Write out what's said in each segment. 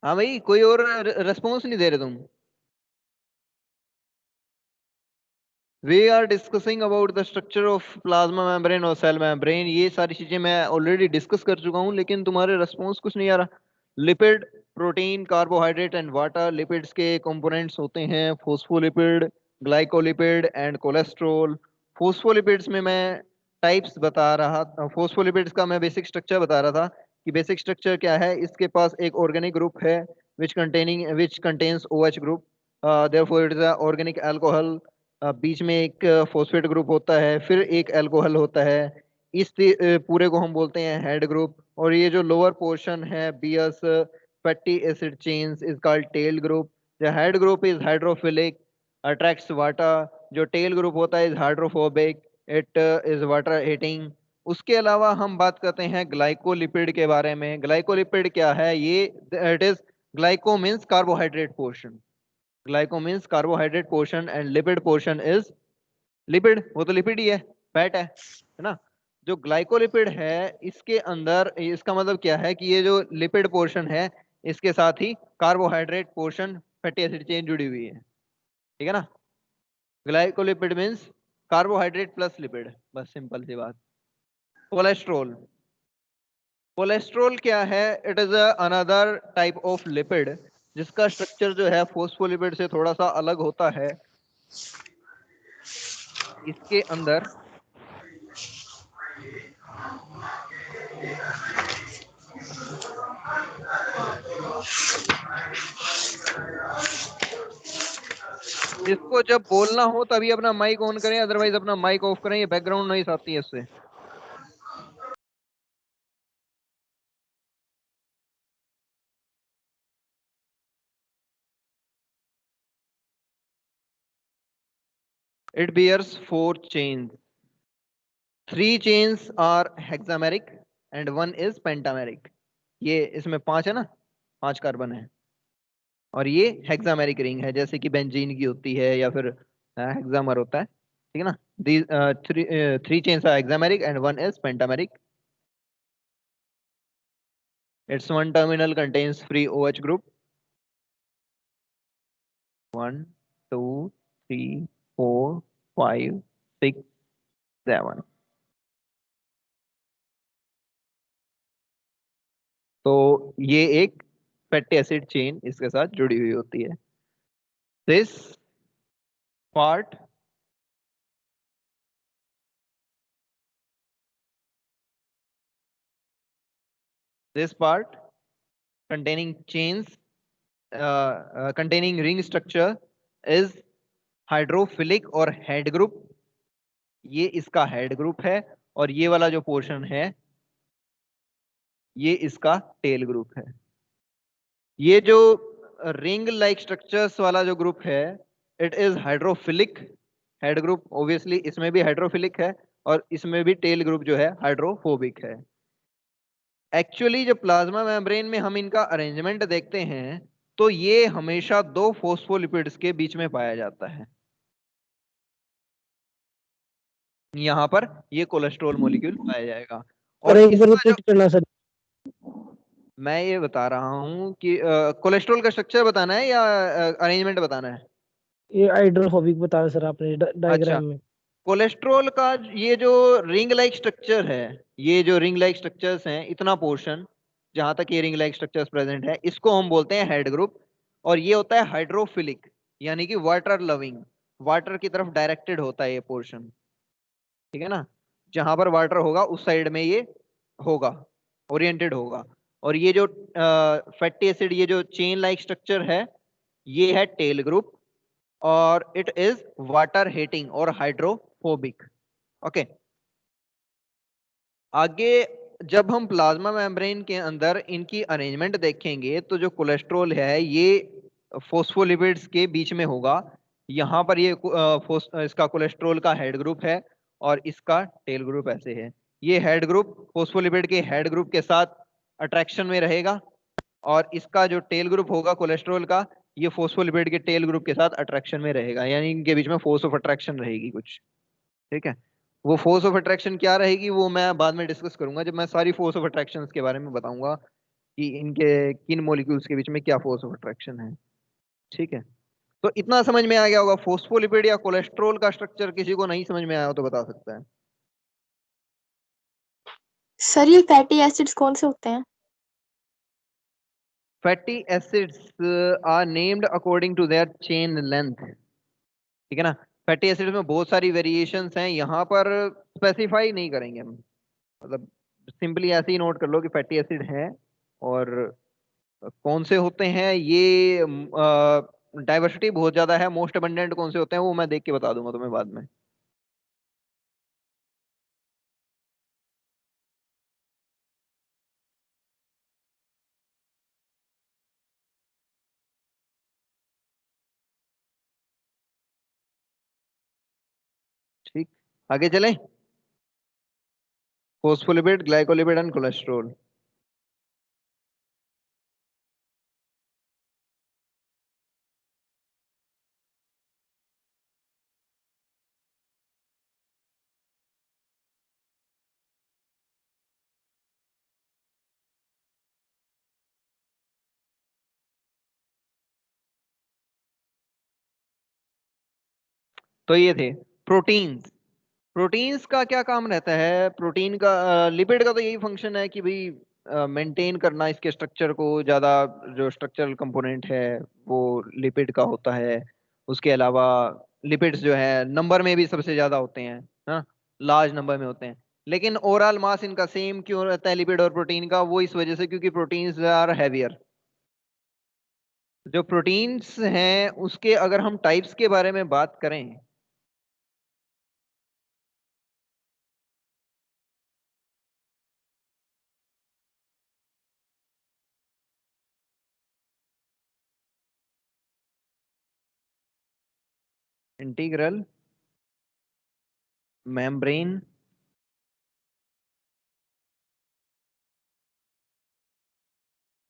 हाँ भाई, कोई और रेस्पॉन्स नहीं दे रहे तुम। We are discussing about the structure of plasma membrane और सेल मेम्ब्रेन, ये सारी चीजें मैं ऑलरेडी डिस्कस कर चुका हूँ, लेकिन तुम्हारे रेस्पॉन्स कुछ नहीं आ रहा। Lipid, protein, carbohydrate and water. Lipids के कंपोनेंट्स होते हैं phospholipid, glycolipid and cholesterol. Phospholipids में मैं टाइप्स बता रहा था, फोस्फोलिपिड्स का मैं बेसिक स्ट्रक्चर बता रहा था कि बेसिक स्ट्रक्चर क्या है। इसके पास एक ऑर्गेनिक ग्रुप है which contains OH group, therefore it is a organic alcohol. बीच में एक फॉस्फेट ग्रुप होता है, फिर एक अल्कोहल होता है। पूरे को हम बोलते हैं हेड ग्रुप। और ये जो लोअर पोर्शन है bears fatty acid chains is called tail group. The head group is hydrophilic, attracts water. जो टेल ग्रुप होता है is hydrophobic, it is water hating. उसके अलावा हम बात करते हैं ग्लाइकोलिपिड के बारे में। ग्लाइकोलिपिड क्या है? ये it is, glyco means carbohydrate portion, glyco means carbohydrate portion and lipid portion is lipid, वो तो लिपिड ही है, फैट है ना। जो ग्लाइकोलिपिड है इसके अंदर, इसका मतलब क्या है कि ये जो लिपिड पोर्शन है इसके साथ ही carbohydrate portion fatty acid chain जुड़ी हुई है, ठीक है ना। Glycolipid means carbohydrate plus lipid, बस सिंपल सी बात। कोलेस्ट्रोल, कोलेस्ट्रोल क्या है? It is another type of lipid जिसका स्ट्रक्चर जो है फोस्फोलिपिड से थोड़ा सा अलग होता है। इसके अंदर इसको जब बोलना हो तभी अपना माइक ऑन करें, अदरवाइज अपना माइक ऑफ करें, ये बैकग्राउंड नॉइस आती है इससे। It bears 4 chains, 3 chains are hexameric and 1 is pentameric. ये इसमें 5 है ना, 5 कार्बन है। और ये हेक्सामेरिक रिंग है, जैसे कि बेंजीन की होती है या फिर हेक्सामर होता है, ठीक है ना। The three chains are hexameric and 1 is pentameric. It's one terminal contains free OH group, 1 2 3 4 5 6 7। तो ये एक फैटी एसिड चेन इसके साथ जुड़ी हुई होती है। This part this part containing chains, containing ring structure is hydrophilic और हेड ग्रुप। ये इसका हेड ग्रुप है। और ये वाला जो पोर्शन है ये इसका टेल ग्रुप है। ये जो रिंग लाइक स्ट्रक्चर्स वाला जो ग्रुप है it is hydrophilic head group, obviously इसमें भी हाइड्रोफिलिक है, और इसमें भी टेल ग्रुप जो है हाइड्रोफोबिक है। एक्चुअली जब प्लाज्मा मेम्ब्रेन में हम इनका अरेंजमेंट देखते हैं तो ये हमेशा दो फोस्फोलिपिड्स के बीच में पाया जाता है। यहाँ पर ये कोलेस्ट्रॉल मॉलिक्यूल पाया जाएगा। और और एक बार इसका जो, रिपीट करना सर। मैं ये बता रहा हूँ कि कोलेस्ट्रॉल का स्ट्रक्चर बताना है या अरेंजमेंट बताना है? ये हाइड्रोफोबिक बताया सर आपने अच्छा, डायग्राम में। कोलेस्ट्रॉल का ये जो रिंग लाइक स्ट्रक्चर है, ये जो रिंग लाइक स्ट्रक्चर्स हैं, इतना पोर्शन जहां तक ये रिंग लाइक स्ट्रक्चर्स प्रेजेंट है इसको हम बोलते हैं हेड ग्रुप। और ये होता है हाइड्रोफिलिक, यानी कि वाटर लविंग, वाटर की तरफ डायरेक्टेड होता है ये पोर्शन, ठीक है ना। जहां पर वाटर होगा उस साइड में ये होगा, ओरिएंटेड होगा। और ये जो फैटी एसिड, ये जो चेन लाइक स्ट्रक्चर है, ये है टेल ग्रुप। और इट इज वाटर हीटिंग और हाइड्रोफोबिक। ओके, आगे जब हम प्लाज्मा मेम्ब्रेन के अंदर इनकी अरेंजमेंट देखेंगे तो जो कोलेस्ट्रॉल है ये फोस्फोलिपिड्स के बीच में होगा। यहाँ पर ये इसका कोलेस्ट्रॉल का हेड ग्रुप है और इसका टेल ग्रुप ऐसे है। ये हेड ग्रुप फोस्फोलिपिड के हेड ग्रुप के साथ अट्रैक्शन में रहेगा, और इसका जो टेल ग्रुप होगा कोलेस्ट्रॉल का, ये फोस्फोलिपिड के टेल ग्रुप के साथ अट्रैक्शन में रहेगा, यानी इनके बीच में फोर्स ऑफ अट्रैक्शन रहेगी कुछ, ठीक है। वो फोर्स ऑफ अट्रैक्शन क्या रहेगी वो मैं बाद में डिस्कस करूंगा जब मैं सारी फोर्स ऑफ अट्रैक्शन के बारे में बताऊंगा कि इनके किन मॉलिक्यूल्स के बीच में क्या फोर्स ऑफ अट्रैक्शन है। ठीक है, तो इतना समझ में आ गया होगा। फोस्फोलिपिड या कोलेस्ट्रॉल का स्ट्रक्चर किसी को नहीं समझ में आया हो तो बता सकता है। सर ये फैटी एसिड्स कौन से होते हैं? Fatty acids are named according to their chain length. ठीक है ना, फैटी एसिड्स में बहुत सारी वेरिएशंस हैं, यहाँ पर स्पेसिफाई नहीं करेंगे हम, मतलब सिंपली ऐसे ही नोट कर लो कि फैटी एसिड है और कौन से होते हैं ये। डाइवर्सिटी बहुत ज्यादा है, मोस्ट अबंडेंट कौन से होते हैं वो मैं देख के बता दूंगा तुम्हें बाद में। ठीक, आगे चलें। Phospholipid, glycolipid and cholesterol. तो ये थे प्रोटीन्स। प्रोटीन्स का क्या काम रहता है? प्रोटीन का लिपिड का तो यही फंक्शन है कि भाई मेंटेन करना इसके स्ट्रक्चर को, ज्यादा जो स्ट्रक्चरल कंपोनेंट है वो लिपिड का होता है। उसके अलावा लिपिड्स जो है नंबर में भी सबसे ज्यादा होते हैं, हाँ, लार्ज नंबर में होते हैं। लेकिन ओवरऑल मास इनका सेम क्यों रहता है लिपिड और प्रोटीन का? वो इस वजह से क्योंकि प्रोटीन्स आर हैवियर। जो प्रोटीन्स हैं उसके अगर हम टाइप्स के बारे में बात करें, इंटीग्रल, मेम्ब्रेन,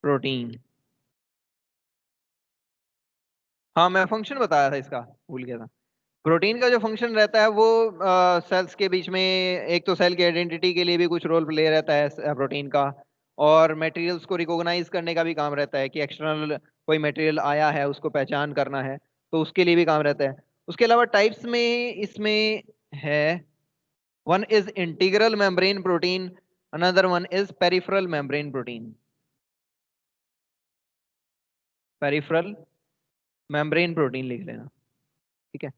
प्रोटीन। हाँ, मैं फंक्शन बताया था इसका, भूल गया था। प्रोटीन का जो फंक्शन रहता है वो सेल्स के बीच में, एक तो सेल की आइडेंटिटी के लिए भी कुछ रोल प्ले रहता है प्रोटीन का, और मटेरियल्स को रिकॉग्नाइज करने का भी काम रहता है कि एक्सटर्नल कोई मटेरियल आया है उसको पहचान करना है, तो उसके लिए भी काम रहता है। उसके अलावा टाइप्स में इसमें है, one is integral membrane protein, another one is peripheral membrane protein. Peripheral membrane protein लिख लेना। ठीक है,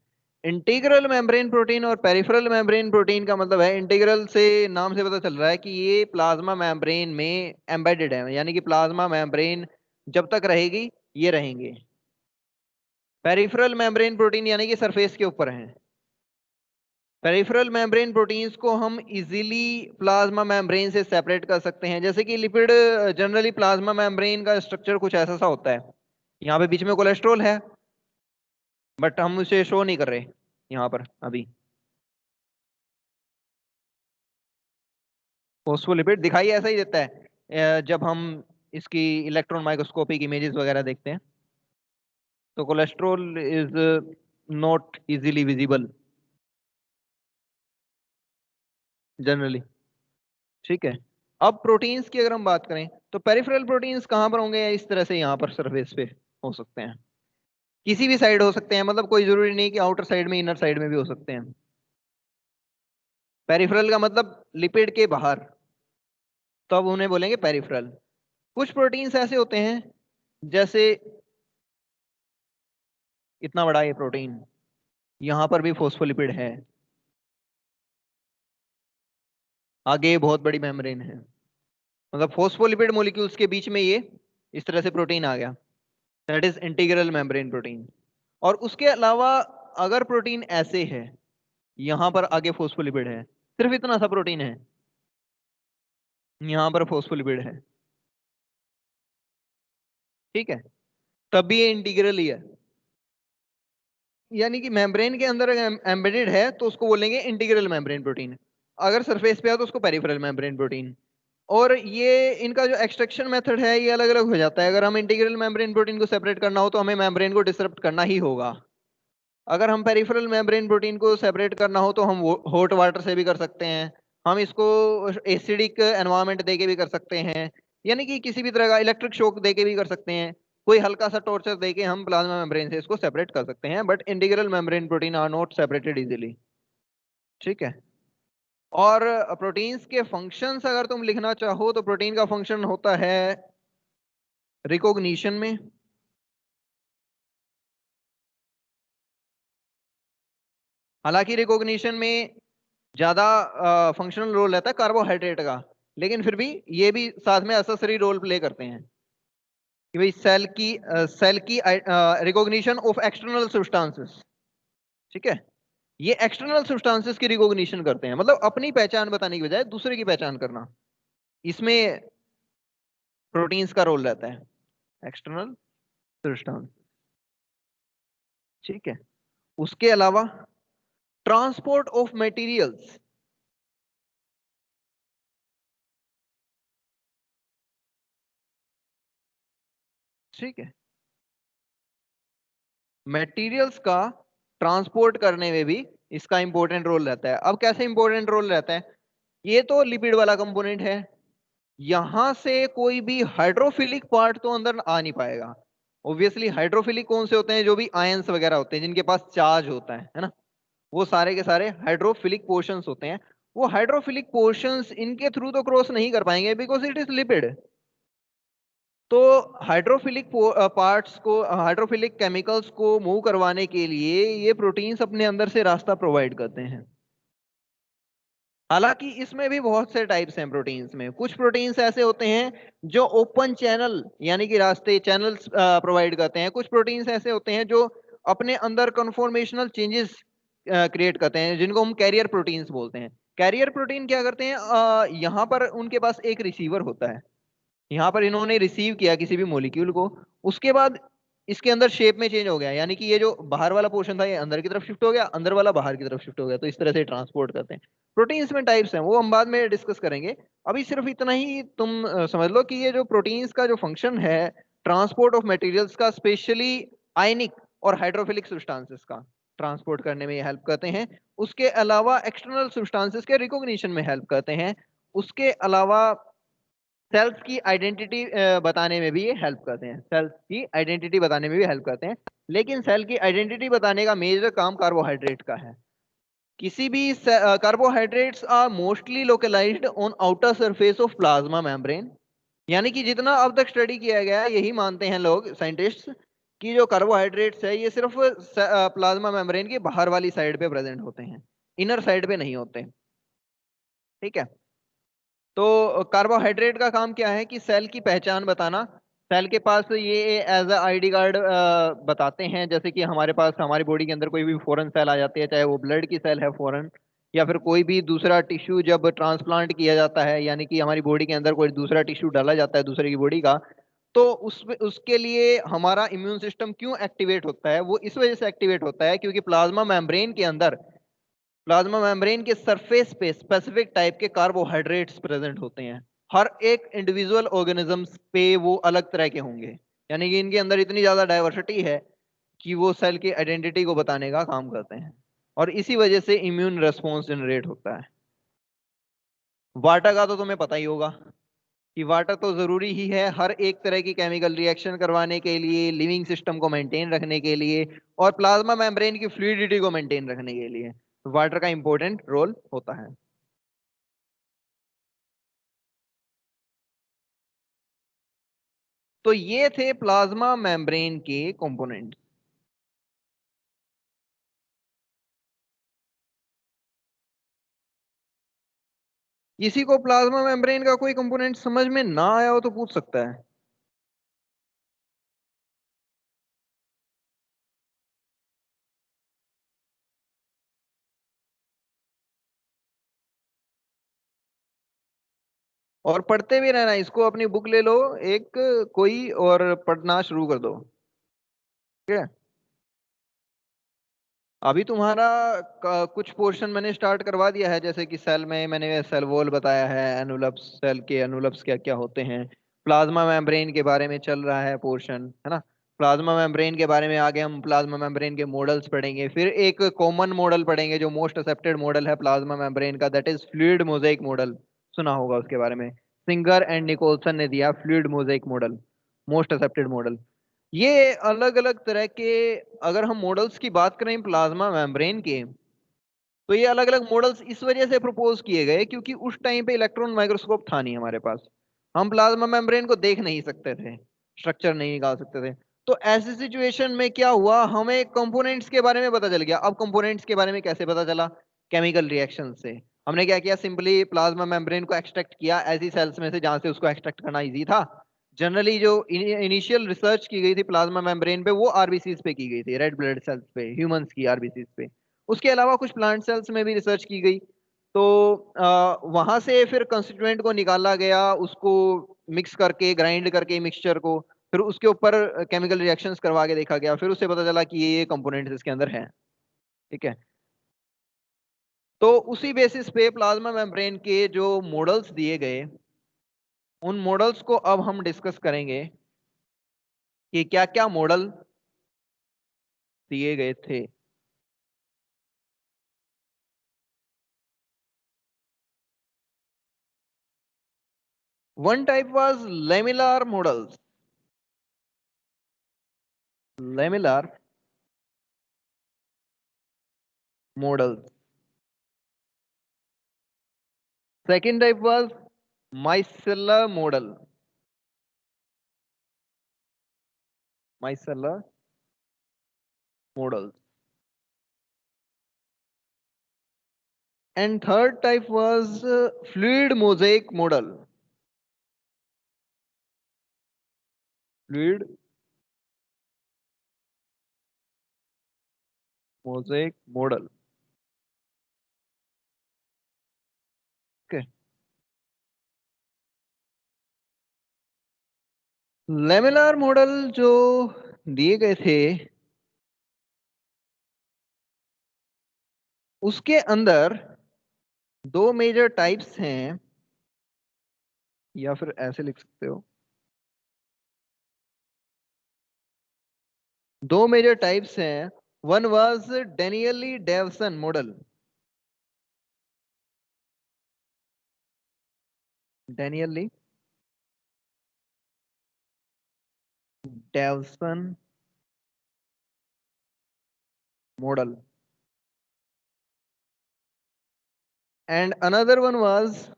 इंटीग्रल मेम्ब्रेन प्रोटीन और पेरिफेरल मेम्ब्रेन प्रोटीन का मतलब है, इंटीग्रल से नाम से पता चल रहा है कि ये प्लाज्मा मेम्ब्रेन में एम्बेडेड है, यानी कि प्लाज्मा मेम्ब्रेन जब तक रहेगी ये रहेंगे। पेरिफेरल मेम्ब्रेन प्रोटीन यानी कि सरफेस के ऊपर हैं। पेरिफेरल मेम्ब्रेन प्रोटीन्स को हम इजीली प्लाज्मा मेम्ब्रेन से सेपरेट कर सकते हैं, जैसे कि लिपिड जनरली प्लाज्मा मेम्ब्रेन का स्ट्रक्चर कुछ ऐसा सा होता है। यहाँ पे बीच में कोलेस्ट्रॉल है बट हम उसे शो नहीं कर रहे यहाँ पर अभी। फोस्फोलिपिड दिखाई ऐसा ही देता है जब हम इसकी इलेक्ट्रॉन माइक्रोस्कोपिक इमेजेस वगैरह देखते हैं, तो cholesterol is not easily visible generally. ठीक है, अब प्रोटीन्स की अगर हम बात करें तो पेरिफेरल प्रोटीन्स कहाँ पर होंगे? इस तरह से यहाँ पर सरफेस पे हो सकते हैं, किसी भी साइड हो सकते हैं, मतलब कोई जरूरी नहीं कि आउटर साइड में, इनर साइड में भी हो सकते हैं। पेरिफेरल का मतलब लिपिड के बाहर, तो अब उन्हें बोलेंगे पेरिफेरल। कुछ प्रोटीन्स ऐसे होते हैं जैसे इतना बड़ा ये प्रोटीन, यहाँ पर भी फोस्फोलिपिड है, आगे बहुत बड़ी मेम्ब्रेन है, मतलब फोस्फोलिपिड मॉलिक्यूल्स के बीच में ये इस तरह से प्रोटीन आ गया, that is integral membrane protein. और उसके अलावा अगर प्रोटीन ऐसे है, यहाँ पर आगे फोस्फोलिपिड है, सिर्फ इतना सा प्रोटीन है, यहाँ पर फोस्फोलिपिड है, ठीक है, तब भी ये इंटीग्रल ही है, यानी कि मेम्ब्रेन के अंदर एम्बेडेड है तो उसको बोलेंगे इंटीग्रल मेम्ब्रेन प्रोटीन, अगर सरफेस पे है तो उसको पेरिफेरल मेम्ब्रेन प्रोटीन। और ये इनका जो एक्सट्रैक्शन मेथड है ये अलग अलग हो जाता है। अगर हम इंटीग्रल मेम्ब्रेन प्रोटीन को सेपरेट करना हो तो हमें मेम्ब्रेन को डिसरप्ट करना ही होगा। अगर हम पेरिफेरल मेम्ब्रेन प्रोटीन को सेपरेट करना हो तो हम हॉट वाटर से भी कर सकते हैं, हम इसको एसिडिक एनवायरनमेंट दे के भी कर सकते हैं, यानी कि किसी भी तरह का इलेक्ट्रिक शॉक देके भी कर सकते हैं, कोई हल्का सा टॉर्चर देके हम प्लाज्मा मेम्ब्रेन से इसको सेपरेट कर सकते हैं, but integral membrane protein are not separated easily. ठीक है। और प्रोटीन्स के फंक्शंस अगर तुम लिखना चाहो तो प्रोटीन का फंक्शन होता है रिकॉग्निशन में, हालांकि रिकॉग्निशन में ज्यादा फंक्शनल रोल रहता है कार्बोहाइड्रेट का, लेकिन फिर भी ये भी साथ में एसेसरी रोल प्ले करते हैं कि भाई सेल की रिकॉग्निशन ऑफ एक्सटर्नल सब्सटेंसेस। ठीक है, ये एक्सटर्नल सब्सटेंसेस की रिकॉग्निशन करते हैं, मतलब अपनी पहचान बताने की बजाय दूसरे की पहचान करना, इसमें प्रोटीन्स का रोल रहता है, एक्सटर्नल सब्सटेंस। ठीक है, उसके अलावा ट्रांसपोर्ट ऑफ मटेरियल्स, ठीक है, मटेरियल्स का ट्रांसपोर्ट करने में भी इसका इंपॉर्टेंट रोल रहता है। अब कैसे इंपॉर्टेंट रोल रहता है, ये तो लिपिड वाला कंपोनेंट है, यहां से कोई भी हाइड्रोफिलिक पार्ट तो अंदर आ नहीं पाएगा। ऑब्वियसली हाइड्रोफिलिक कौन से होते हैं, जो भी आयंस वगैरह होते हैं जिनके पास चार्ज होता है ना, वो सारे के सारे हाइड्रोफिलिक पोर्शंस होते हैं। वो हाइड्रोफिलिक पोर्शंस इनके थ्रू तो क्रॉस नहीं कर पाएंगे बिकॉज इट इज लिपिड। तो हाइड्रोफिलिक पार्ट्स को, हाइड्रोफिलिक केमिकल्स को मूव करवाने के लिए ये प्रोटीन्स अपने अंदर से रास्ता प्रोवाइड करते हैं। हालांकि इसमें भी बहुत से टाइप्स हैं प्रोटीन्स में। कुछ प्रोटीन्स ऐसे होते हैं जो ओपन चैनल यानी कि रास्ते चैनल्स प्रोवाइड करते हैं। कुछ प्रोटीन्स ऐसे होते हैं जो अपने अंदर कन्फॉर्मेशनल चेंजेस क्रिएट करते हैं, जिनको हम कैरियर प्रोटीन्स बोलते हैं। कैरियर प्रोटीन क्या करते हैं, यहाँ पर उनके पास एक रिसीवर होता है, यहाँ पर इन्होंने रिसीव किया किसी भी मॉलिक्यूल को, उसके बाद इसके अंदर शेप में चेंज हो गया, यानी कि ये जो बाहर वाला पोर्शन था ये अंदर की तरफ शिफ्ट हो गया, अंदर वाला बाहर की तरफ शिफ्ट हो गया, तो इस तरह से ट्रांसपोर्ट करते हैं। प्रोटीन्स में टाइप्स हैं, वो हम बाद में डिस्कस करेंगे। अभी सिर्फ इतना ही तुम समझ लो कि ये जो प्रोटीन्स का जो फंक्शन है ट्रांसपोर्ट ऑफ मटेरियल्स का, स्पेशली आयनिक और हाइड्रोफिलिक सब्सटेंसेस का ट्रांसपोर्ट करने में ये हेल्प करते हैं। उसके अलावा एक्सटर्नल सब्सटेंसेस के रिकॉग्निशन में हेल्प करते हैं। उसके अलावा सेल्स की आइडेंटिटी बताने में भी ये हेल्प करते हैं, सेल्स की आइडेंटिटी बताने में भी हेल्प करते हैं। लेकिन सेल की आइडेंटिटी बताने का मेजर काम कार्बोहाइड्रेट का है। किसी भी carbohydrates are mostly localised on outer surface of plasma membrane, यानी कि जितना अब तक स्टडी किया गया है यही मानते हैं लोग साइंटिस्ट्स कि जो कार्बोहाइड्रेट्स है ये सिर्फ प्लाज्मा मेम्ब्रेन की बाहर वाली साइड पे प्रेजेंट होते हैं, इनर साइड पे नहीं होते। ठीक है, तो कार्बोहाइड्रेट का काम क्या है कि सेल की पहचान बताना। सेल के पास ये एज अ आईडी कार्ड बताते हैं, जैसे कि हमारे पास हमारी बॉडी के अंदर कोई भी फॉरेन सेल आ जाती है, चाहे वो ब्लड की सेल है फॉरेन, या फिर कोई भी दूसरा टिश्यू जब ट्रांसप्लांट किया जाता है, यानी कि हमारी बॉडी के अंदर कोई दूसरा टिश्यू डाला जाता है दूसरे की बॉडी का, तो उसके लिए हमारा इम्यून सिस्टम क्यों एक्टिवेट होता है, वो इस वजह से एक्टिवेट होता है क्योंकि प्लाज्मा मेम्ब्रेन के अंदर, प्लाज्मा मेम्ब्रेन के सरफेस पे स्पेसिफिक टाइप के कार्बोहाइड्रेट्स प्रेजेंट होते हैं। हर एक इंडिविजुअल ऑर्गेनिजम्स पे वो अलग तरह के होंगे, यानी कि इनके अंदर इतनी ज्यादा डाइवर्सिटी है कि वो सेल की आइडेंटिटी को बताने का काम करते हैं, और इसी वजह से इम्यून रेस्पॉन्स जनरेट होता है। वाटर का तो तुम्हें पता ही होगा कि वाटर तो जरूरी ही है हर एक तरह की केमिकल रिएक्शन करवाने के लिए, लिविंग सिस्टम को मेंटेन रखने के लिए, और प्लाज्मा मेम्ब्रेन की फ्लूइडिटी को मेंटेन रखने के लिए वाटर का इंपॉर्टेंट रोल होता है। तो ये थे प्लाज्मा मेम्ब्रेन के कंपोनेंट। किसी को प्लाज्मा मेम्ब्रेन का कोई कंपोनेंट समझ में ना आया हो तो पूछ सकता है। और पढ़ते भी रहना, इसको अपनी बुक ले लो एक कोई और पढ़ना शुरू कर दो। ठीक है, अभी तुम्हारा कुछ पोर्शन मैंने स्टार्ट करवा दिया है, जैसे कि सेल में मैंने सेल वॉल बताया है, एनुलप्स, सेल के एनुलप्स क्या क्या होते हैं, प्लाज्मा मेम्ब्रेन के बारे में चल रहा है पोर्शन, है ना। प्लाज्मा मेम्ब्रेन के बारे में आगे हम प्लाज्मा मेम्ब्रेन के मॉडल्स पढ़ेंगे, फिर एक कॉमन मॉडल पढ़ेंगे जो मोस्ट एक्सेप्टेड मॉडल है प्लाज्मा मेम्ब्रेन का, that is fluid Mosaic model, सुना होगा उसके बारे में। सिंगर एंड निकोलसन ने दिया fluid mosaic model, most accepted model. ये अलग अलग तरह के, अगर हम मॉडल्स की बात करें प्लाज्मा मेम्ब्रेन के, तो ये अलग अलग मॉडल्स इस वजह से प्रपोज किए गए क्योंकि उस टाइम पे इलेक्ट्रॉन माइक्रोस्कोप था नहीं हमारे पास, हम प्लाज्मा मेम्ब्रेन को देख नहीं सकते थे, स्ट्रक्चर नहीं निकाल सकते थे। तो ऐसी सिचुएशन में क्या हुआ, हमें कंपोनेंट्स के बारे में पता चल गया। अब कंपोनेंट्स के बारे में कैसे पता चला? केमिकल रिएक्शन से। हमने क्या किया, सिंपली प्लाज्मा मेम्ब्रेन को एक्सट्रैक्ट किया ऐसी सेल्स में से जहां से उसको एक्सट्रैक्ट करना इजी था। जनरली जो इनिशियल रिसर्च की गई थी प्लाज्मा मेम्ब्रेन पे, वो आरबीसीज पे की गई थी, रेड ब्लड सेल्स पे, ह्यूमंस की आरबीसीज पे। उसके अलावा कुछ प्लांट सेल्स में भी रिसर्च की गई। तो वहां से फिर कंस्टिट्यूएंट को निकाला गया, उसको मिक्स करके, ग्राइंड करके मिक्सचर को, फिर उसके ऊपर केमिकल रिएक्शंस करवा के देखा गया, फिर उससे पता चला कि ये कंपोनेंट्स इसके अंदर हैं। ठीक है, तो उसी बेसिस पे प्लाज्मा मेम्ब्रेन के जो मॉडल्स दिए गए, उन मॉडल्स को अब हम डिस्कस करेंगे कि क्या क्या मॉडल दिए गए थे। One type was lamellar models. Lamellar models. Second type was micellar model. Micellar models. And third type was fluid mosaic model. Fluid mosaic model. Okay. Laminar model जो दिए गए थे, उसके अंदर दो मेजर टाइप्स हैं, या फिर ऐसे लिख सकते हो, दो मेजर टाइप्स हैं। One was Danielli Davson model. Danielli Davson model, and another one was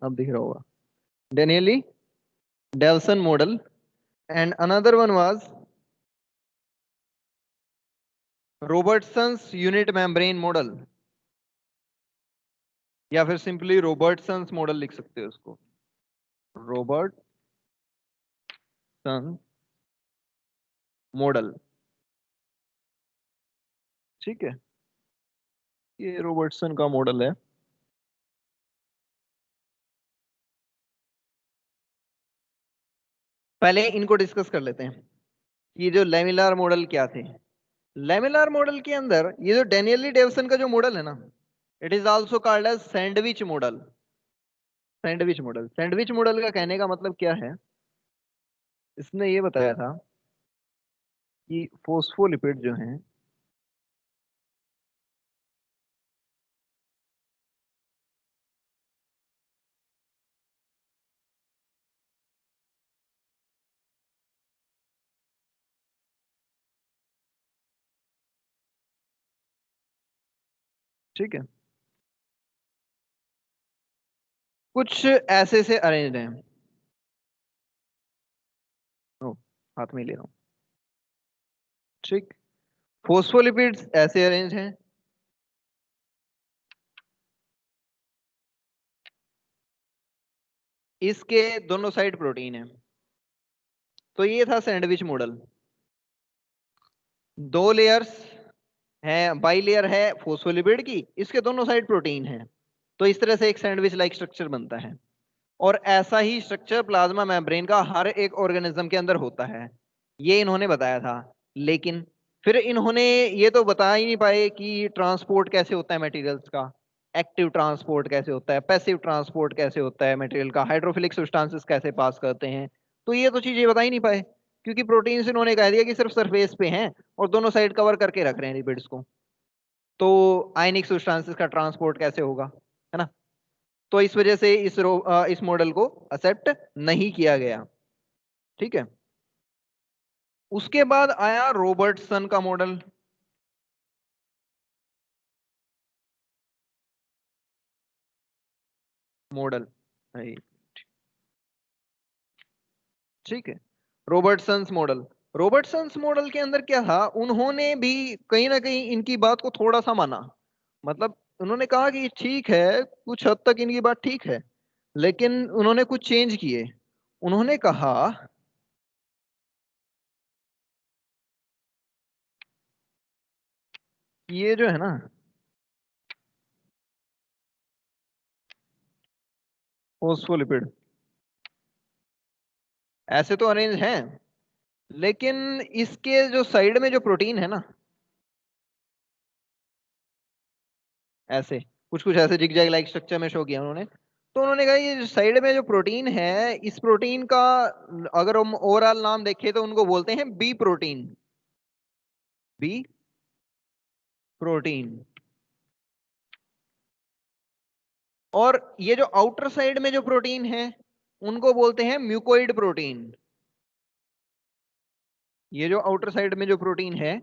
अब दिख रहा होगा, Danielli Davson model, and another one was Robertson's unit membrane model, या फिर सिंपली रॉबर्टसन्स मॉडल लिख सकते हो उसको, रॉबर्टसन मॉडल। ठीक है, ये रॉबर्टसन का मॉडल है। पहले इनको डिस्कस कर लेते हैं, ये जो लेमिनार मॉडल क्या थे। लेमिनार मॉडल के अंदर ये जो डेनियली डेवसन का जो मॉडल है ना, it is also called as sandwich model. Sandwich model, sandwich model का कहने का मतलब क्या है, इसने ये बताया था कि फोस्फोलिपिड जो हैं, ठीक है, कुछ ऐसे से अरेंज्ड हैं। ओ, हाथ में ले रहा हूँ। ठीक, फोस्फोलिपिड्स ऐसे अरेंज हैं, इसके दोनों साइड प्रोटीन है। तो ये था सैंडविच मॉडल, दो लेयर्स हैं, बाई लेयर है फोस्फोलिपिड की, इसके दोनों साइड प्रोटीन है, तो इस तरह से एक सैंडविच लाइक स्ट्रक्चर बनता है। और ऐसा ही स्ट्रक्चर प्लाज्मा मेम्ब्रेन का हर एक ऑर्गेनिज्म के अंदर होता है, ये इन्होंने बताया था। लेकिन फिर इन्होंने ये तो बता ही नहीं पाए कि ट्रांसपोर्ट कैसे होता है मटेरियल्स का, एक्टिव ट्रांसपोर्ट कैसे होता है, पैसिव ट्रांसपोर्ट कैसे होता है मटेरियल का, हाइड्रोफिलिक सब्सटेंसेस कैसे पास करते हैं, तो ये तो चीजें बता ही नहीं पाए। क्योंकि प्रोटीन्स इन्होंने कह दिया कि सिर्फ सरफेस पे हैं और दोनों साइड कवर करके रख रहे हैं लिपिड्स को, तो आयनिक सब्सटेंसेस का ट्रांसपोर्ट कैसे होगा, है ना। तो इस वजह से इस मॉडल को एक्सेप्ट नहीं किया गया, ठीक है। उसके बाद आया रॉबर्टसन का मॉडल। मॉडल ठीक है, रॉबर्टसन्स मॉडल। रॉबर्टसन्स मॉडल के अंदर क्या था, उन्होंने भी कहीं ना कहीं इनकी बात को थोड़ा सा माना, मतलब उन्होंने कहा कि ठीक है, कुछ हद तक इनकी बात ठीक है, लेकिन उन्होंने कुछ चेंज किए। उन्होंने कहा कि ये जो है ना फोस्फोलिपिड ऐसे तो अरेंज हैं, लेकिन इसके जो साइड में जो प्रोटीन है ना, ऐसे कुछ कुछ ऐसे जिगजैग लाइक स्ट्रक्चर में शो किया उन्होंने। तो उन्होंने कहा ये साइड में जो प्रोटीन है, इस प्रोटीन का अगर हम ओवरऑल नाम देखें तो उनको बोलते हैं बी प्रोटीन। B protein. और ये जो आउटर साइड में जो प्रोटीन है उनको बोलते हैं म्यूकोइड प्रोटीन। ये जो आउटर साइड में जो प्रोटीन है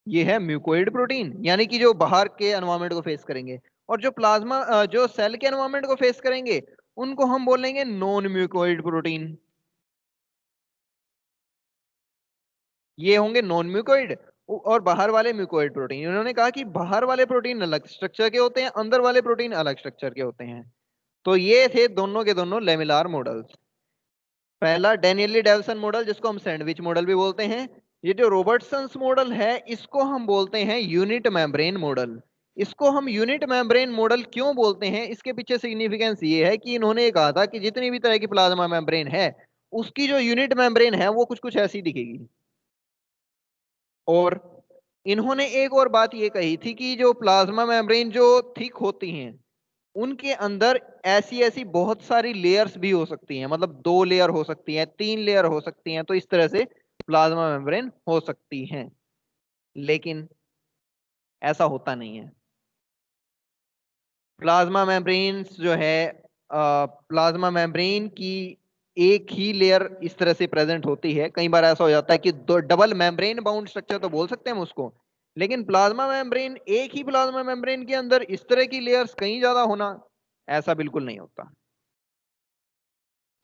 ये है म्यूकोइड प्रोटीन, यानी कि जो बाहर के एनवायरनमेंट को फेस करेंगे। और जो प्लाज्मा जो सेल के एनवायरनमेंट को फेस करेंगे उनको हम बोलेंगे नॉन म्यूकोइड प्रोटीन। ये होंगे नॉन म्यूकोइड और बाहर वाले म्यूकोइड प्रोटीन। उन्होंने कहा कि बाहर वाले प्रोटीन अलग स्ट्रक्चर के होते हैं, अंदर वाले प्रोटीन अलग स्ट्रक्चर के होते हैं। तो ये थे दोनों के दोनों लेमिलार मॉडल्स। पहला डेनियली डेविसन मॉडल, जिसको हम सैंडविच मॉडल भी बोलते हैं। ये जो रॉबर्टसन्स मॉडल है इसको हम बोलते हैं यूनिट मेम्ब्रेन मॉडल। इसको हम यूनिट मेम्ब्रेन मॉडल क्यों बोलते हैं, इसके पीछे सिग्निफिकेंस ये है कि इन्होंने ये कहा था कि जितनी भी तरह की प्लाज्मा मेम्ब्रेन है उसकी जो यूनिट मेम्ब्रेन है वो कुछ कुछ ऐसी दिखेगी। और इन्होंने एक और बात ये कही थी कि जो प्लाज्मा मेम्ब्रेन जो थिक होती हैं उनके अंदर ऐसी ऐसी बहुत सारी लेयर्स भी हो सकती हैं, मतलब 2 लेयर हो सकती हैं, 3 लेयर हो सकती हैं, तो इस तरह से प्लाज्मा मेम्ब्रेन हो सकती हैं। लेकिन ऐसा होता नहीं है। प्लाज्मा मेम्ब्रेन जो है, प्लाज्मा मेम्ब्रेन की एक ही लेयर इस तरह से प्रेजेंट होती है। कई बार ऐसा हो जाता है कि दो डबल मेम्ब्रेन बाउंड स्ट्रक्चर तो बोल सकते हैं हम उसको, लेकिन प्लाज्मा मेम्ब्रेन, एक ही प्लाज्मा मेम्ब्रेन के अंदर इस तरह की लेयर्स कहीं ज्यादा होना, ऐसा बिल्कुल नहीं होता।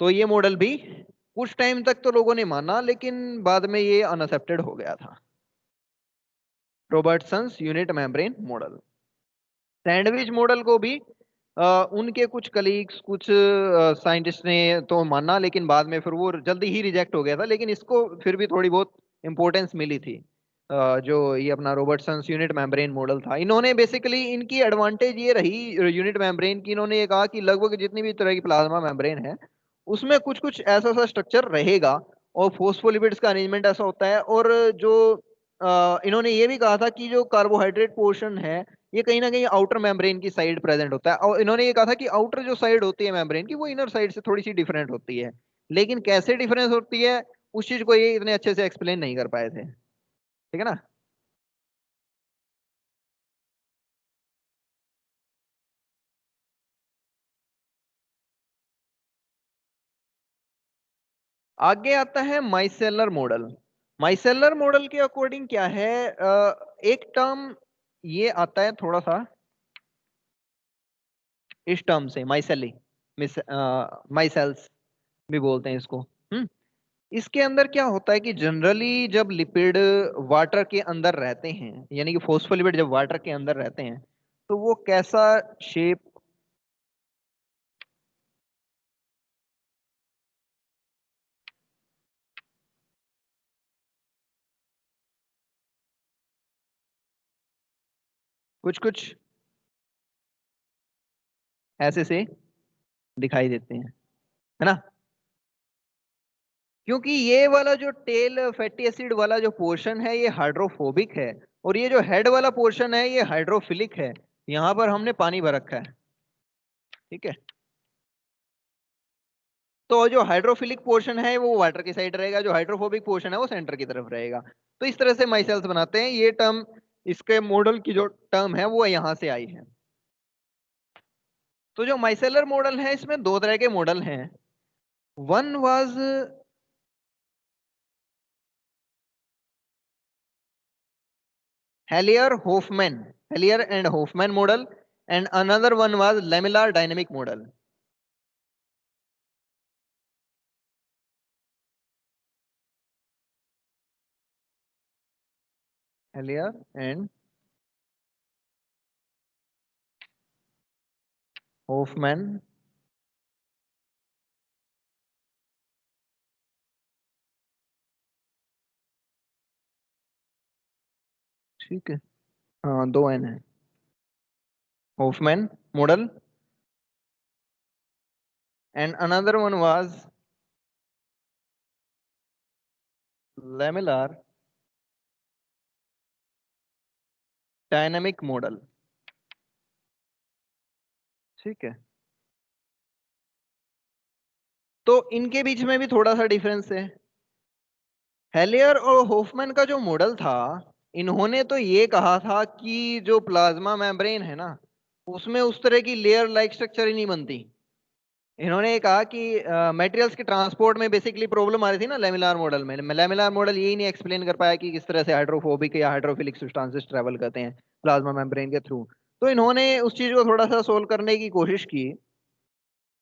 तो ये मॉडल भी कुछ टाइम तक तो लोगों ने माना, लेकिन बाद में ये अनअक्सेप्टेड हो गया था, Robertson's unit membrane model. Sandwich model को भी उनके कुछ कलीग्स, कुछ साइंटिस्ट ने तो माना, लेकिन बाद में फिर वो जल्दी ही रिजेक्ट हो गया था। लेकिन इसको फिर भी थोड़ी बहुत इंपॉर्टेंस मिली थी। जो ये अपना रॉबर्टसन्स यूनिट मेम्ब्रेन मॉडल था, इन्होंने बेसिकली इनकी एडवांटेज ये रही यूनिट मेम्ब्रेन की, इन्होंने ये कहा कि लगभग जितनी भी तरह की प्लाज्मा मेम्ब्रेन है उसमें कुछ कुछ ऐसा सा स्ट्रक्चर रहेगा और फोस्फोलिपिड्स का अरेंजमेंट ऐसा होता है। और जो इन्होंने ये भी कहा था कि जो कार्बोहाइड्रेट पोर्शन है ये कहीं ना कहीं आउटर मेम्ब्रेन की साइड प्रेजेंट होता है। और इन्होंने ये कहा था कि आउटर जो साइड होती है मेम्ब्रेन की वो इनर साइड से थोड़ी सी डिफरेंट होती है, लेकिन कैसे डिफरेंस होती है उस चीज को ये इतने अच्छे से एक्सप्लेन नहीं कर पाए थे, ठीक है ना। आगे आता है माइसेलर मॉडल। माइसेलर मॉडल के अकॉर्डिंग क्या है, एक टर्म ये आता है थोड़ा सा इस टर्म से, माइसेली, माइसेल्स भी बोलते हैं इसको। इसके अंदर क्या होता है कि जनरली जब लिपिड वाटर के अंदर रहते हैं, यानी कि फोस्फोलिपिड जब वाटर के अंदर रहते हैं तो वो कैसा शेप, कुछ कुछ ऐसे से दिखाई देते हैं, है ना। क्योंकि ये वाला जो टेल फैटी एसिड वाला जो पोर्शन है ये हाइड्रोफोबिक है, और ये जो हेड वाला पोर्शन है ये हाइड्रोफिलिक है। यहां पर हमने पानी भर रखा है, ठीक है। तो जो हाइड्रोफिलिक पोर्शन है वो वाटर की साइड रहेगा, जो हाइड्रोफोबिक पोर्शन है वो सेंटर की तरफ रहेगा। तो इस तरह से माइसेल्स बनाते हैं। ये टर्म, इसके मॉडल की जो टर्म है वो यहां से आई है। तो जो माइसेलर मॉडल है इसमें दो तरह के मॉडल हैं। One was Hillier and Hoffman model, and another one was laminar dynamic model. Hillier and Hoffman ठीक है, हाँ दो एन है। Hoffman model and another one was laminar dynamic model. ठीक है, तो इनके बीच में भी थोड़ा सा डिफरेंस है। हेलियर और होफमैन का जो मॉडल था, इन्होंने तो ये कहा था कि जो प्लाज्मा मेम्ब्रेन है ना, उसमें उस तरह की लेयर लाइक स्ट्रक्चर ही नहीं बनती। इन्होंने ये कहा कि मटेरियल्स के ट्रांसपोर्ट में बेसिकली प्रॉब्लम आ रही थी ना लेमिनार मॉडल में। लेमिनार मॉडल यही नहीं एक्सप्लेन कर पाया कि किस तरह से हाइड्रोफोबिक या हाइड्रोफिलिक सब्सटेंसेस ट्रेवल करते हैं प्लाज्मा मेम्ब्रेन के थ्रू। तो इन्होंने उस चीज को थोड़ा सा सोल्व करने की कोशिश की।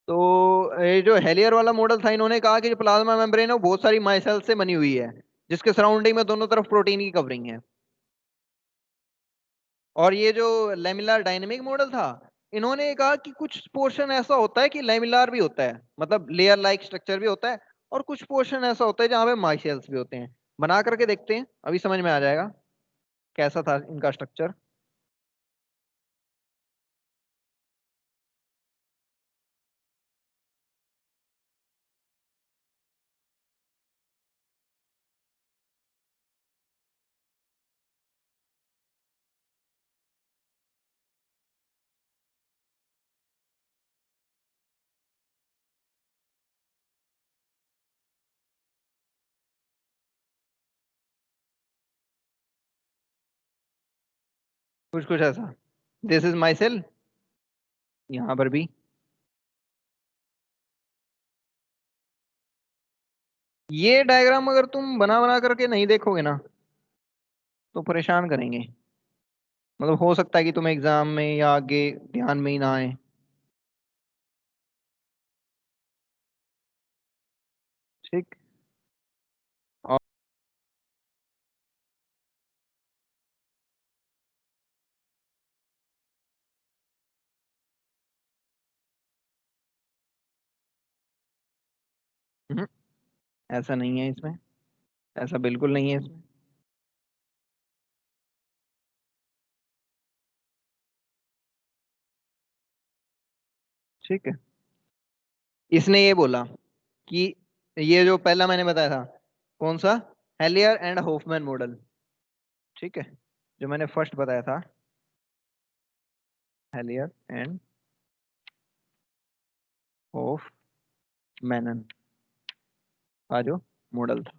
तो ये जो हेलियर वाला मॉडल था, इन्होंने कहा कि जो प्लाज्मा मेम्ब्रेन है वो बहुत सारी माइसेल से बनी हुई है, जिसके सराउंडिंग में दोनों तरफ प्रोटीन की कवरिंग है। और ये जो लेमिनार डायनेमिक मॉडल था, इन्होंने कहा कि कुछ पोर्शन ऐसा होता है कि लेमिनार भी होता है, मतलब लेयर लाइक स्ट्रक्चर भी होता है, और कुछ पोर्शन ऐसा होता है जहाँ पे माइसेल्स भी होते हैं। बना करके देखते हैं, अभी समझ में आ जाएगा कैसा था इनका स्ट्रक्चर। कुछ कुछ ऐसा, दिस इज माई सेल, यहाँ पर भी। ये डायग्राम अगर तुम बना बना करके नहीं देखोगे ना तो परेशान करेंगे। मतलब हो सकता है कि तुम्हें एग्जाम में या आगे ध्यान में ही ना आए। ठीक। और हम्म, ऐसा नहीं है इसमें, ऐसा बिल्कुल नहीं है इसमें। ठीक है, इसने ये बोला कि ये जो पहला मैंने बताया था, कौन सा, हेलियर एंड होफमैन मॉडल। ठीक है, जो मैंने फर्स्ट बताया था, हेलियर एंड होफमैन का जो मॉडल था,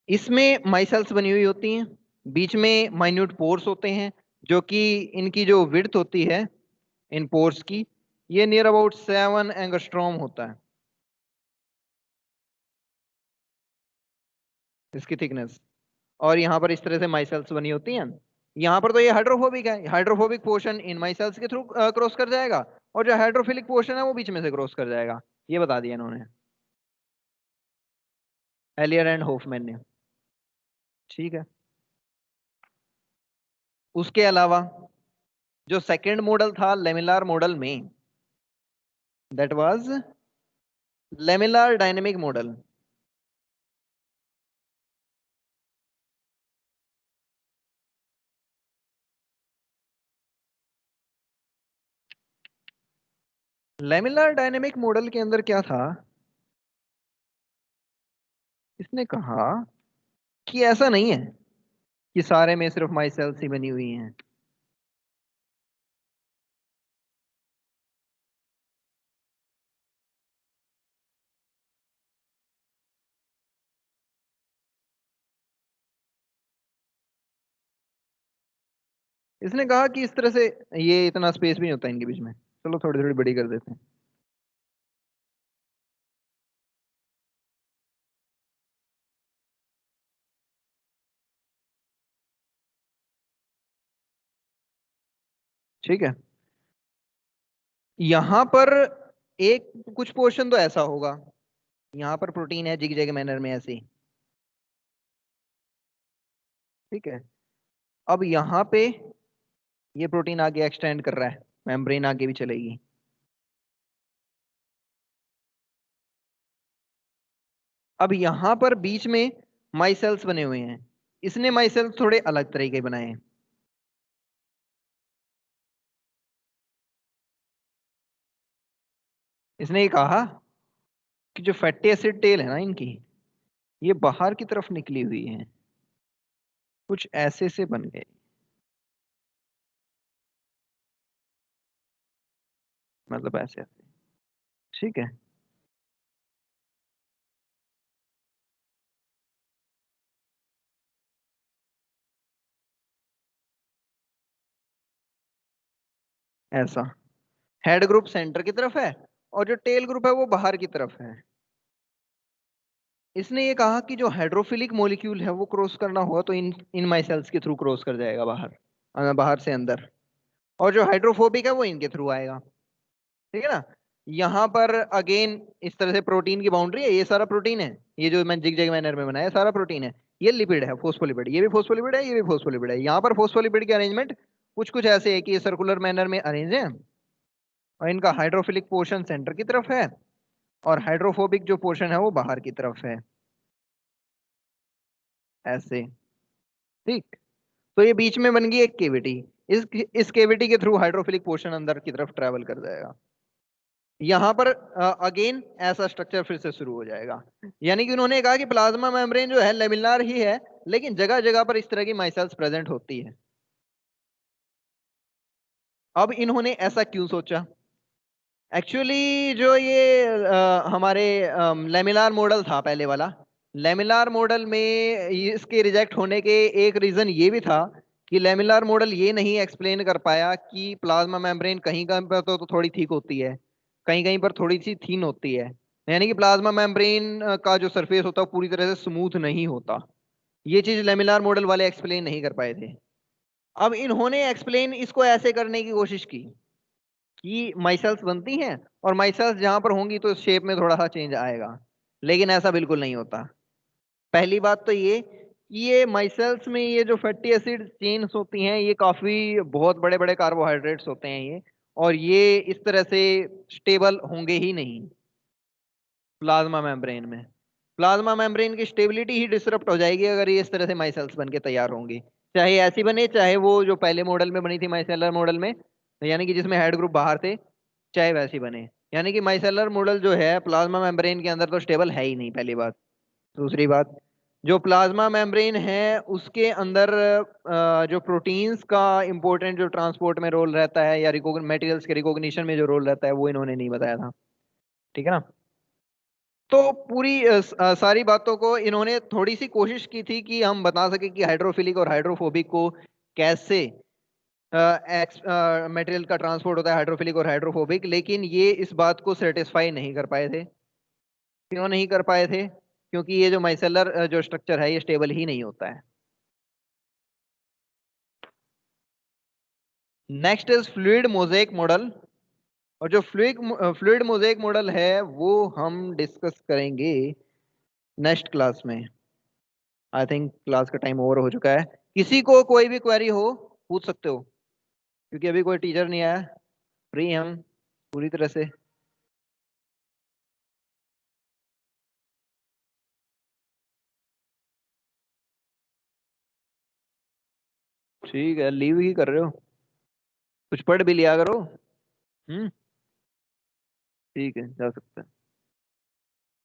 इसमें माइसेल्स बनी हुई होती हैं, बीच में माइन्यूट पोर्स होते हैं, जो कि इनकी जो विड्थ होती है इन पोर्स की, ये नियर अबाउट 7 एंगस्ट्रॉम होता है इसकी थिकनेस। और यहाँ पर इस तरह से माइसेल्स बनी होती हैं। यहाँ पर तो ये हाइड्रोफोबिक है, हाइड्रोफोबिक पोर्शन इन माइसेल्स के थ्रू क्रॉस कर जाएगा, और जो हाइड्रोफिलिक पोर्शन है वो बीच में से क्रॉस कर जाएगा। ये बता दिया इन्होंने, एलियर एंड होफमैन ने। ठीक है, उसके अलावा जो सेकंड मॉडल था लेमिनार मॉडल में, that was laminar dynamic model. Laminar dynamic model के अंदर क्या था, इसने कहा कि ऐसा नहीं है कि सारे में सिर्फ माइसेल्स ही बनी हुई हैं। इसने कहा कि इस तरह से ये इतना स्पेस भी नहीं होता इनके बीच में, चलो थोड़ी थोड़ी बड़ी कर देते हैं। ठीक है, यहां पर एक कुछ पोर्शन तो ऐसा होगा, यहाँ पर प्रोटीन है जिग जैग मैनर में ऐसे ही। ठीक है, अब यहाँ पे ये प्रोटीन आगे एक्सटेंड कर रहा है, मेम्ब्रेन आगे भी चलेगी। अब यहाँ पर बीच में माई सेल्स बने हुए हैं, इसने माई सेल्स थोड़े अलग तरीके के बनाए हैं। इसने ये कहा कि जो फैटी एसिड टेल है ना इनकी, ये बाहर की तरफ निकली हुई है, कुछ ऐसे से बन गए, मतलब ऐसे ऐसे। ठीक है, ऐसा हेड ग्रुप सेंटर की तरफ है और जो टेल ग्रुप है वो बाहर की तरफ है। इसने ये कहा कि जो हाइड्रोफिलिक मॉलिक्यूल है वो क्रॉस करना हुआ तो इन इन माई सेल्स के थ्रू क्रॉस कर जाएगा बाहर, बाहर से अंदर, और जो हाइड्रोफोबिक है वो इनके थ्रू आएगा। ठीक है ना, यहाँ पर अगेन इस तरह से प्रोटीन की बाउंड्री है, ये सारा प्रोटीन है, ये जो मैं जिग जैग मैनर में बनाया सारा प्रोटीन है। ये लिपिड है, फोस्फोलिपिड, ये भी फोस्फोलिपिड है, ये भी फोस्फोलिपिड है। यहाँ पर फोस्फोलिपिड के अरेंजमेंट कुछ कुछ ऐसे है कि ये सर्कुलर मैनर में अरेंज है, और इनका हाइड्रोफिलिक पोर्शन सेंटर की तरफ है और हाइड्रोफोबिक जो पोर्शन है वो बाहर की तरफ है, ऐसे। ठीक, तो ये बीच में बन गई एक केविटी, इस केविटी के थ्रू हाइड्रोफिलिक पोर्शन अंदर की तरफ ट्रेवल कर जाएगा। यहां पर अगेन ऐसा स्ट्रक्चर फिर से शुरू हो जाएगा, यानी कि उन्होंने कहा कि प्लाज्मा मेम्ब्रेन जो है लेमिनार ही है, लेकिन जगह जगह पर इस तरह की माइसेल्स प्रेजेंट होती है। अब इन्होंने ऐसा क्यों सोचा? एक्चुअली जो ये हमारे लेमिनार मॉडल था पहले वाला, लेमिनार मॉडल में इसके रिजेक्ट होने के एक रीजन ये भी था कि लेमिनार मॉडल ये नहीं एक्सप्लेन कर पाया कि प्लाज्मा मेम्ब्रेन कहीं कहीं पर तो थोड़ी थिक होती है, कहीं कहीं पर थोड़ी सी थीन होती है, यानी कि प्लाज्मा मेम्ब्रेन का जो सरफेस होता है वो पूरी तरह से स्मूथ नहीं होता। ये चीज लेमिनार मॉडल वाले एक्सप्लेन नहीं कर पाए थे। अब इन्होंने एक्सप्लेन इसको ऐसे करने की कोशिश की कि माइसेल्स बनती हैं और माइसेल्स जहां पर होंगी तो शेप में थोड़ा सा चेंज आएगा, लेकिन ऐसा बिल्कुल नहीं होता। पहली बात तो ये कि ये माइसेल्स में ये जो फैटी एसिड चेन्स होती हैं ये काफी बहुत बड़े बड़े कार्बोहाइड्रेट्स होते हैं ये, और ये इस तरह से स्टेबल होंगे ही नहीं प्लाज्मा मेम्ब्रेन में। प्लाज्मा मेम्ब्रेन की स्टेबिलिटी ही डिसरप्ट हो जाएगी अगर ये इस तरह से माइसेल्स बन के तैयार होंगी, चाहे ऐसी बने चाहे वो जो पहले मॉडल में बनी थी माइसेलर मॉडल में, यानी कि जिसमें हेड ग्रुप बाहर थे, चाहे वैसी बने। यानी कि माइसेलर मॉडल जो है प्लाज्मा मेम्ब्रेन के अंदर तो स्टेबल है ही नहीं, पहली बात। दूसरी बात, जो प्लाज्मा मेम्ब्रेन है उसके अंदर जो प्रोटीन्स का इंपॉर्टेंट जो ट्रांसपोर्ट में रोल रहता है या मटेरियल्स के रिकॉग्निशन में जो रोल रहता है वो इन्होंने नहीं बताया था। ठीक है ना, तो पूरी सारी बातों को इन्होंने थोड़ी सी कोशिश की थी कि हम बता सके कि हाइड्रोफिलिक और हाइड्रोफोबिक को कैसे मटेरियल का ट्रांसपोर्ट होता है, हाइड्रोफिलिक और हाइड्रोफोबिक, लेकिन ये इस बात को सेटिस्फाई नहीं कर पाए थे। क्यों नहीं कर पाए थे? क्योंकि ये जो माइसेलर जो स्ट्रक्चर है ये स्टेबल ही नहीं होता है। Next is fluid mosaic model, और जो फ्लूइड मोजेक मॉडल है वो हम डिस्कस करेंगे नेक्स्ट क्लास में। आई थिंक क्लास का टाइम ओवर हो चुका है। किसी को कोई भी क्वेरी हो पूछ सकते हो, क्योंकि अभी कोई टीचर नहीं आया, फ्री हम पूरी तरह से। ठीक है, लीव ही कर रहे हो, कुछ पढ़ भी लिया करो। हम्म, ठीक है, जा सकते हैं।